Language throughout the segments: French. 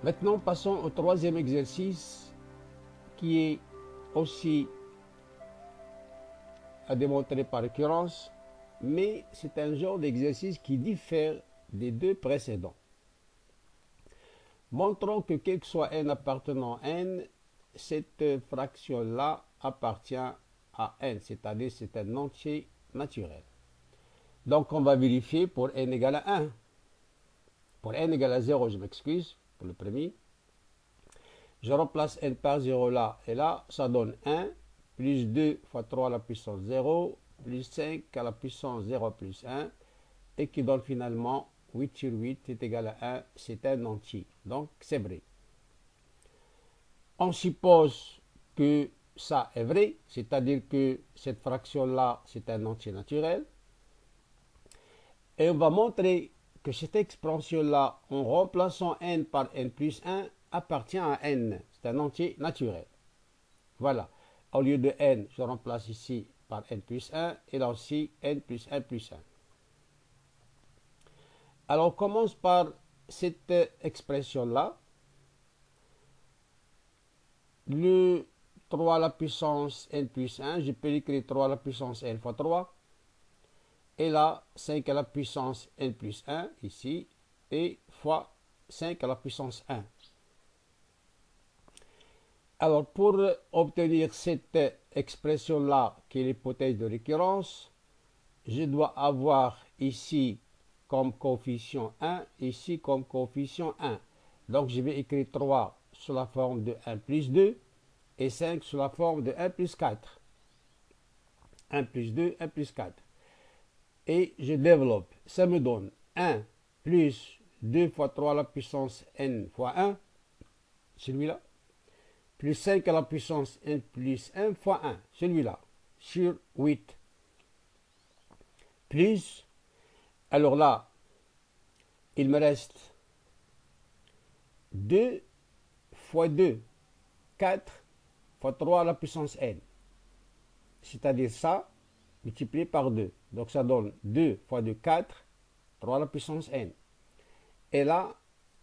Maintenant, passons au troisième exercice qui est aussi à démontrer par récurrence, mais c'est un genre d'exercice qui diffère des deux précédents. Montrons que quel que soit n appartenant à n, cette fraction-là appartient à n, c'est-à-dire c'est un entier naturel. Donc on va vérifier pour n égale à 1. Pour n égale à 0, je m'excuse, pour le premier. Je remplace n par 0 là, et là, ça donne 1, plus 2 fois 3 à la puissance 0, plus 5 à la puissance 0 plus 1, et qui donne finalement 8 sur 8 est égal à 1, c'est un entier. Donc, c'est vrai. On suppose que ça est vrai, c'est-à-dire que cette fraction-là, c'est un entier naturel. Et on va montrer que cette expression-là, en remplaçant n par n plus 1, appartient à n. C'est un entier naturel. Voilà. Au lieu de n, je remplace ici par n plus 1, et là aussi n plus 1 plus 1. Alors, on commence par cette expression-là. Le 3 à la puissance n plus 1, je peux l'écrire 3 à la puissance n fois 3. Et là, 5 à la puissance n plus 1, ici, et fois 5 à la puissance 1. Alors, pour obtenir cette expression-là, qui est l'hypothèse de récurrence, je dois avoir ici comme coefficient 1, ici comme coefficient 1. Donc, je vais écrire 3 sous la forme de 1 plus 2 et 5 sous la forme de 1 plus 4. 1 plus 2, 1 plus 4. Et je développe. Ça me donne 1 plus 2 fois 3 à la puissance n fois 1, celui-là, plus 5 à la puissance n plus 1 fois 1, celui-là, sur 8. Plus, alors là, il me reste 2 fois 2, 4 fois 3 à la puissance n. C'est-à-dire ça, multiplié par 2. Donc ça donne 2 fois 2, 4, 3 à la puissance n. Et là,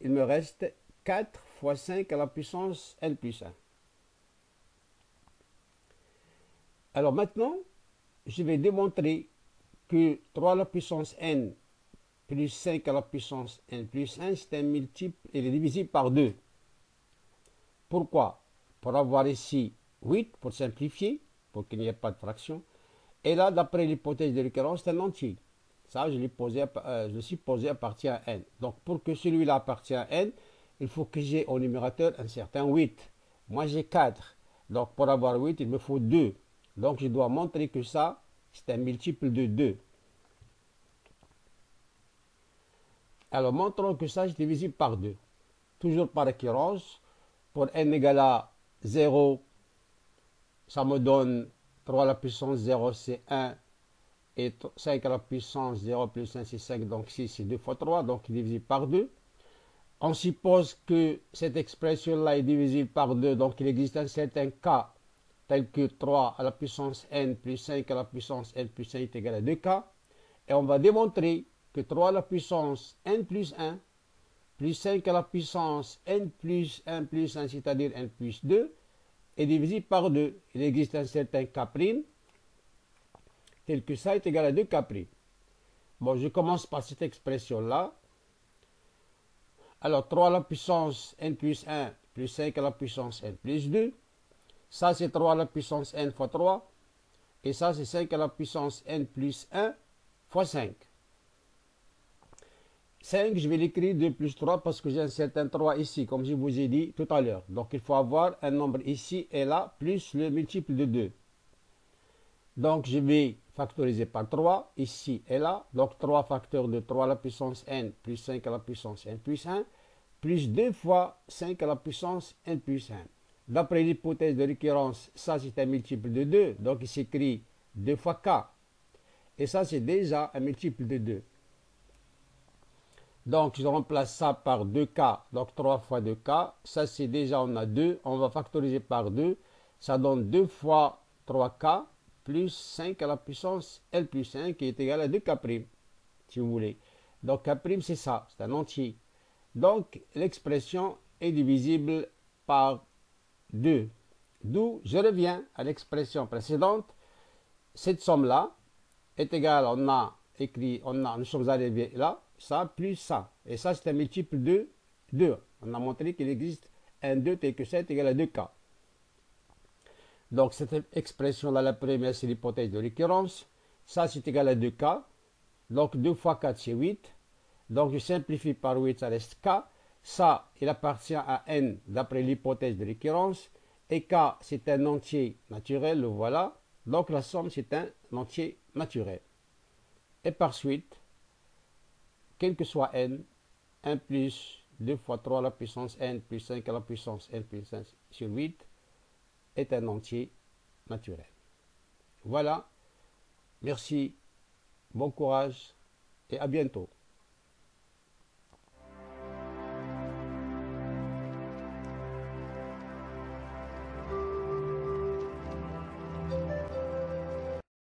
il me reste 4 fois 5 à la puissance n plus 1. Alors maintenant, je vais démontrer que 3 à la puissance n plus 5 à la puissance n plus 1, c'est un multiple, il est divisible par 2. Pourquoi? Pour avoir ici 8, pour simplifier, pour qu'il n'y ait pas de fraction. Et là, d'après l'hypothèse de récurrence, c'est un entier. Ça, je le supposais appartient à n. Donc, pour que celui-là appartienne à n, il faut que j'ai au numérateur un certain 8. Moi, j'ai 4. Donc, pour avoir 8, il me faut 2. Donc, je dois montrer que ça, c'est un multiple de 2. Alors, montrons que ça, c'est divisible par 2. Toujours par récurrence. Pour n égale à 0, ça me donne 3 à la puissance 0, c'est 1. Et 5 à la puissance 0 plus 1, c'est 5. Donc 6, c'est 2 fois 3. Donc divisible par 2. On suppose que cette expression-là est divisible par 2. Donc il existe un certain cas tel que 3 à la puissance n plus 5 à la puissance n plus 1 est égal à 2k. Et on va démontrer que 3 à la puissance n plus 1 plus 5 à la puissance n plus 1 plus 1, c'est-à-dire n plus 2, est divisible par 2. Il existe un certain k', tel que ça est égal à 2k'. Bon, je commence par cette expression-là. Alors, 3 à la puissance n plus 1 plus 5 à la puissance n plus 2. Ça, c'est 3 à la puissance n fois 3. Et ça, c'est 5 à la puissance n plus 1 fois 5. 5, je vais l'écrire 2 plus 3 parce que j'ai un certain 3 ici, comme je vous ai dit tout à l'heure. Donc, il faut avoir un nombre ici et là, plus le multiple de 2. Donc, je vais factoriser par 3, ici et là. Donc, 3 facteurs de 3 à la puissance n plus 5 à la puissance n plus 1. plus 2 fois 5 à la puissance n plus 1. D'après l'hypothèse de récurrence, ça c'est un multiple de 2, donc il s'écrit 2 fois k. Et ça c'est déjà un multiple de 2. Donc je remplace ça par 2k, donc 3 fois 2k. Ça c'est déjà, on a 2, on va factoriser par 2. Ça donne 2 fois 3k plus 5 à la puissance L plus 1 qui est égal à 2k', si vous voulez. Donc k' c'est ça, c'est un entier. Donc l'expression est divisible par 2. D'où je reviens à l'expression précédente. Cette somme-là est égale, nous sommes arrivés là, ça plus ça. Et ça, c'est un multiple de 2. On a montré qu'il existe un 2 tel que ça est égal à 2k. Donc cette expression-là, la première, c'est l'hypothèse de récurrence. Ça, c'est égal à 2k. Donc 2 fois 4, c'est 8. Donc je simplifie par 8, ça reste k. Ça, il appartient à n d'après l'hypothèse de récurrence. Et k, c'est un entier naturel, le voilà. Donc la somme, c'est un entier naturel. Et par suite, quel que soit n, 1 plus 2 fois 3 à la puissance n plus 5 à la puissance n plus 5 sur 8 est un entier naturel. Voilà. Merci. Bon courage et à bientôt.